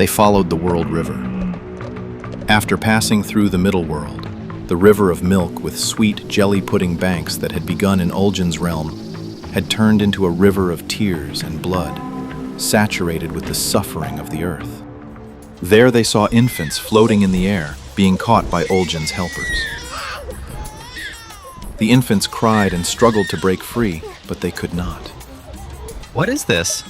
they followed the world river. After passing through the middle world, the river of milk with sweet jelly pudding banks that had begun in Uljan's realm had turned into a river of tears and blood, saturated with the suffering of the earth. There they saw infants floating in the air, being caught by Uljan's helpers. The infants cried and struggled to break free, but they could not. What is this?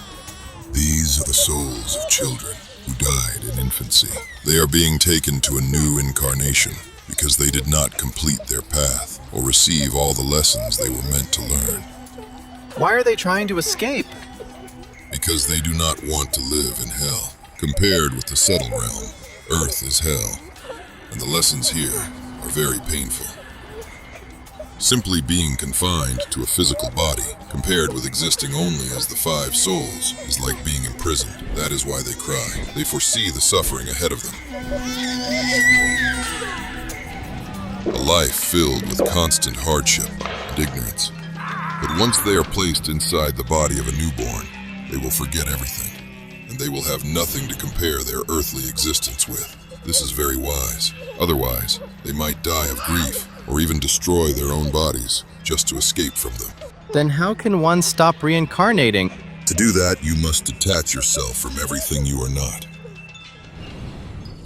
These are the souls of children who died in infancy. They are being taken to a new incarnation because they did not complete their path or receive all the lessons they were meant to learn. Why are they trying to escape? Because they do not want to live in hell. Compared with the subtle realm, earth is hell, and the lessons here are very painful. Simply being confined to a physical body, compared with existing only as the five souls, is like being imprisoned. That is why they cry. They foresee the suffering ahead of them. A life filled with constant hardship and ignorance. But once they are placed inside the body of a newborn, they will forget everything, and they will have nothing to compare their earthly existence with. This is very wise. Otherwise, they might die of grief, or even destroy their own bodies, just to escape from them. Then how can one stop reincarnating? To do that, you must detach yourself from everything you are not.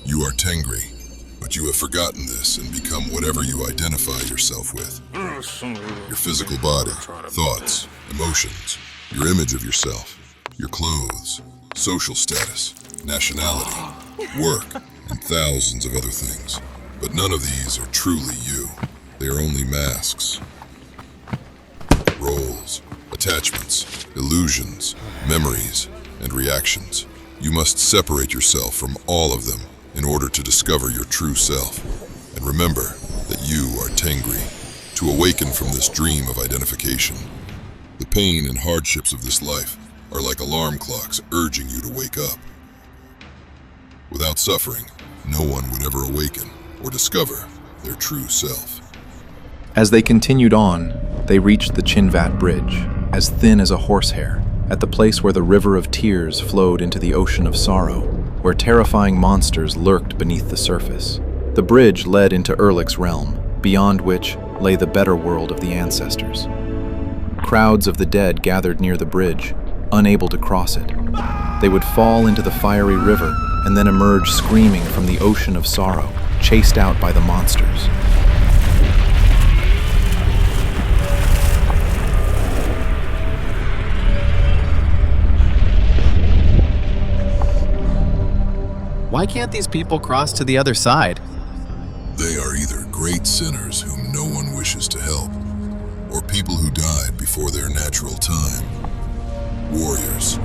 You are Tengri, but you have forgotten this and become whatever you identify yourself with. Your physical body, thoughts, emotions, your image of yourself, your clothes, social status, nationality, work, and thousands of other things. But none of these are truly you. They are only masks, roles, attachments, illusions, memories, and reactions. You must separate yourself from all of them in order to discover your true self. And remember that you are Tengri, to awaken from this dream of identification. The pain and hardships of this life are like alarm clocks urging you to wake up. Without suffering, no one would ever awaken or discover their true self. As they continued on, they reached the Chinvat Bridge, as thin as a horsehair, at the place where the river of tears flowed into the ocean of sorrow, where terrifying monsters lurked beneath the surface. The bridge led into Erlik's realm, beyond which lay the better world of the ancestors. Crowds of the dead gathered near the bridge, unable to cross it. They would fall into the fiery river and then emerge screaming from the ocean of sorrow, chased out by the monsters. Why can't these people cross to the other side? They are either great sinners whom no one wishes to help, or people who died before their natural time. Warriors.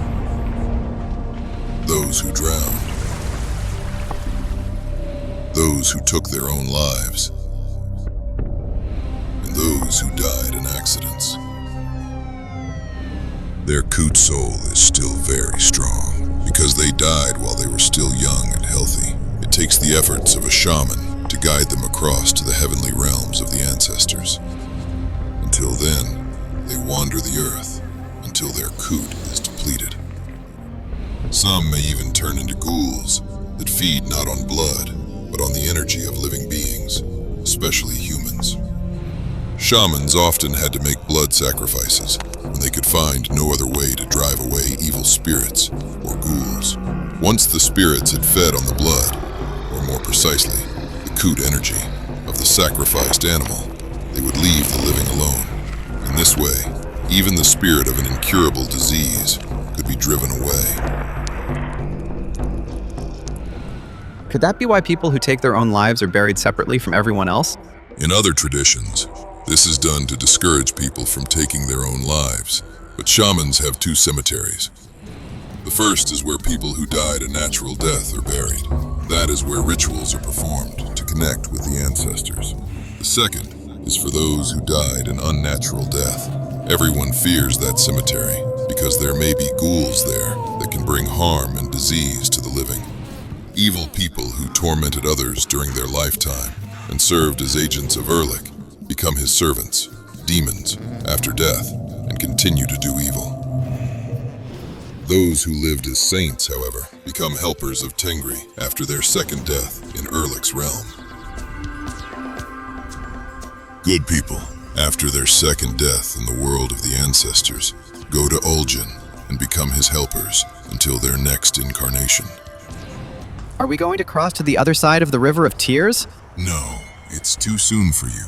Those who drowned. Those who took their own lives. And those who died in accidents. Their Kut soul is still very strong, because they died while they were still young and healthy. It takes the efforts of a shaman to guide them across to the heavenly realms of the ancestors. Until then, they wander the earth until their Kut is depleted. Some may even turn into ghouls that feed not on blood, but on the energy of living beings, especially humans. Shamans often had to make blood sacrifices when they could find no other way to drive away evil spirits or ghouls. Once the spirits had fed on the blood, or more precisely, the Kut energy of the sacrificed animal, they would leave the living alone. In this way, even the spirit of an incurable disease could be driven away. Could that be why people who take their own lives are buried separately from everyone else? In other traditions, this is done to discourage people from taking their own lives, but shamans have two cemeteries. The first is where people who died a natural death are buried. That is where rituals are performed to connect with the ancestors. The second is for those who died an unnatural death. Everyone fears that cemetery because there may be ghouls there that can bring harm and disease to the living. Evil people who tormented others during their lifetime and served as agents of Erlik become his servants, demons, after death, and continue to do evil. Those who lived as saints, however, become helpers of Tengri after their second death in Erlik's realm. Good people, after their second death in the world of the ancestors, go to Uljan and become his helpers until their next incarnation. Are we going to cross to the other side of the River of Tears? No, it's too soon for you.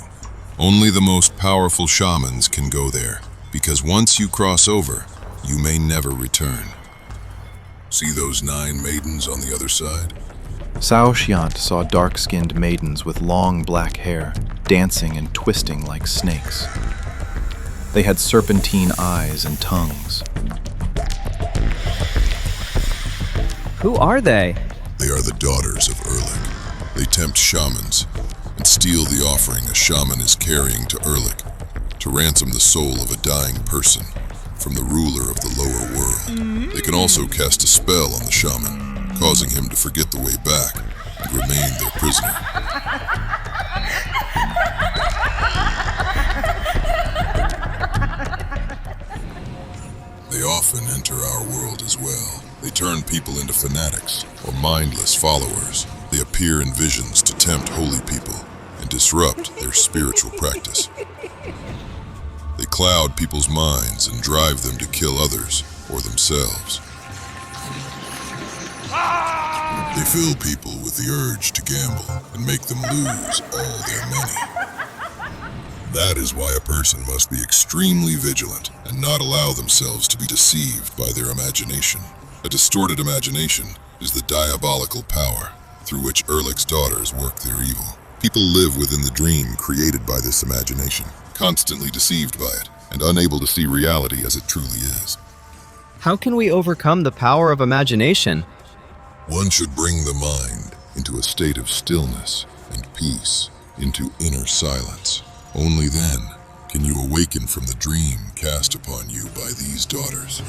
Only the most powerful shamans can go there, because once you cross over, you may never return. See those 9 maidens on the other side? Cao Xiant saw dark-skinned maidens with long black hair, dancing and twisting like snakes. They had serpentine eyes and tongues. Who are they? They are the daughters of Erlik. They tempt shamans and steal the offering a shaman is carrying to Erlik to ransom the soul of a dying person from the ruler of the lower world. They can also cast a spell on the shaman, causing him to forget the way back and remain their prisoner. They often enter our world as well. They turn people into fanatics or mindless followers. They appear in visions to tempt holy people and disrupt their spiritual practice. They cloud people's minds and drive them to kill others or themselves. They fill people with the urge to gamble and make them lose all their money. That is why a person must be extremely vigilant and not allow themselves to be deceived by their imagination. A distorted imagination is the diabolical power through which Erlik's daughters work their evil. People live within the dream created by this imagination, constantly deceived by it and unable to see reality as it truly is. How can we overcome the power of imagination? One should bring the mind into a state of stillness and peace, into inner silence. Only then can you awaken from the dream cast upon you by these daughters.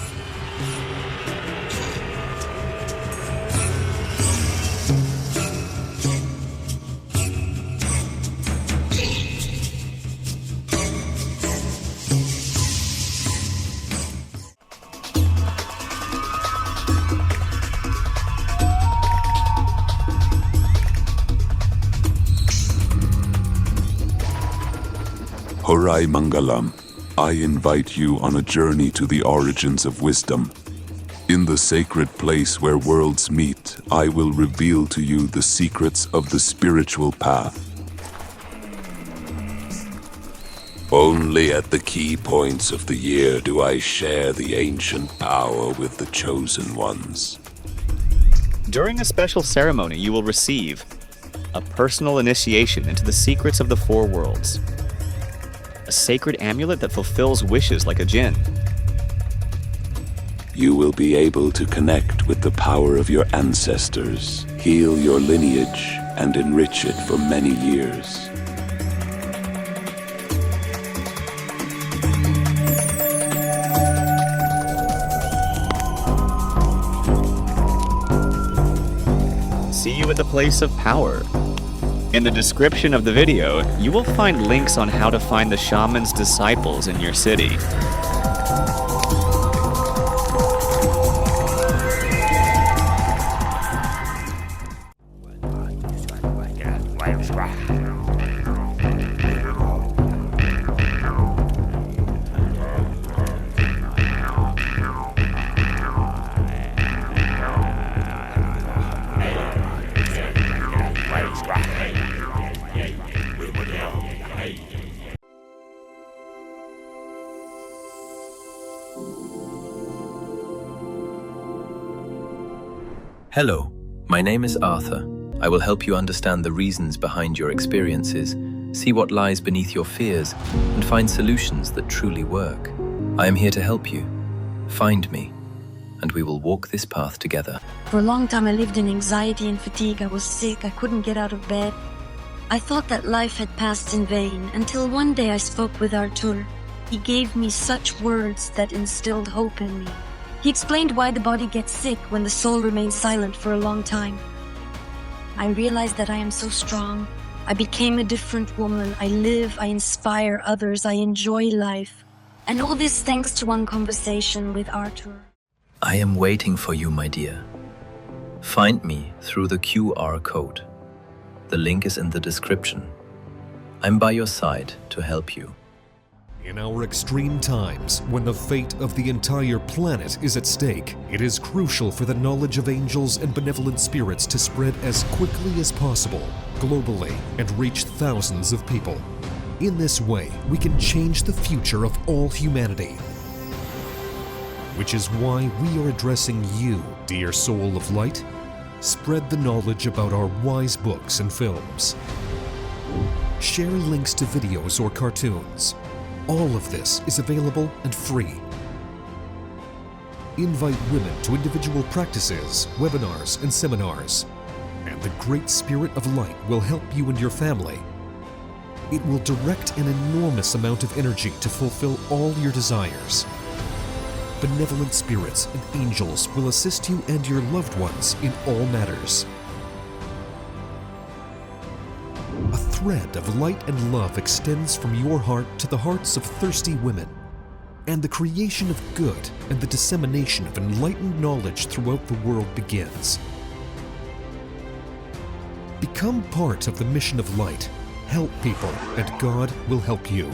Horai Mangalam, I invite you on a journey to the origins of wisdom. In the sacred place where worlds meet, I will reveal to you the secrets of the spiritual path. Only at the key points of the year do I share the ancient power with the chosen ones. During a special ceremony, you will receive a personal initiation into the secrets of the 4 worlds, a sacred amulet that fulfills wishes like a djinn. You will be able to connect with the power of your ancestors, heal your lineage, and enrich it for many years. See you at the place of power. In the description of the video, you will find links on how to find the shaman's disciples in your city. Hello, my name is Arthur. I will help you understand the reasons behind your experiences, see what lies beneath your fears, and find solutions that truly work. I am here to help you. Find me, and we will walk this path together. For a long time I lived in anxiety and fatigue. I was sick, I couldn't get out of bed. I thought that life had passed in vain, until one day I spoke with Arthur. He gave me such words that instilled hope in me. He explained why the body gets sick when the soul remains silent for a long time. I realized that I am so strong. I became a different woman. I live, I inspire others, I enjoy life. And all this thanks to one conversation with Arthur. I am waiting for you, my dear. Find me through the QR code. The link is in the description. I'm by your side to help you. In our extreme times, when the fate of the entire planet is at stake, it is crucial for the knowledge of angels and benevolent spirits to spread as quickly as possible, globally, and reach thousands of people. In this way, we can change the future of all humanity. Which is why we are addressing you, dear soul of light. Spread the knowledge about our wise books and films. Share links to videos or cartoons. All of this is available and free. Invite women to individual practices, webinars, and seminars. And the Great Spirit of Light will help you and your family. It will direct an enormous amount of energy to fulfill all your desires. Benevolent spirits and angels will assist you and your loved ones in all matters. A thread of light and love extends from your heart to the hearts of thirsty women, and the creation of good and the dissemination of enlightened knowledge throughout the world begins. Become part of the mission of light. Help people, and God will help you.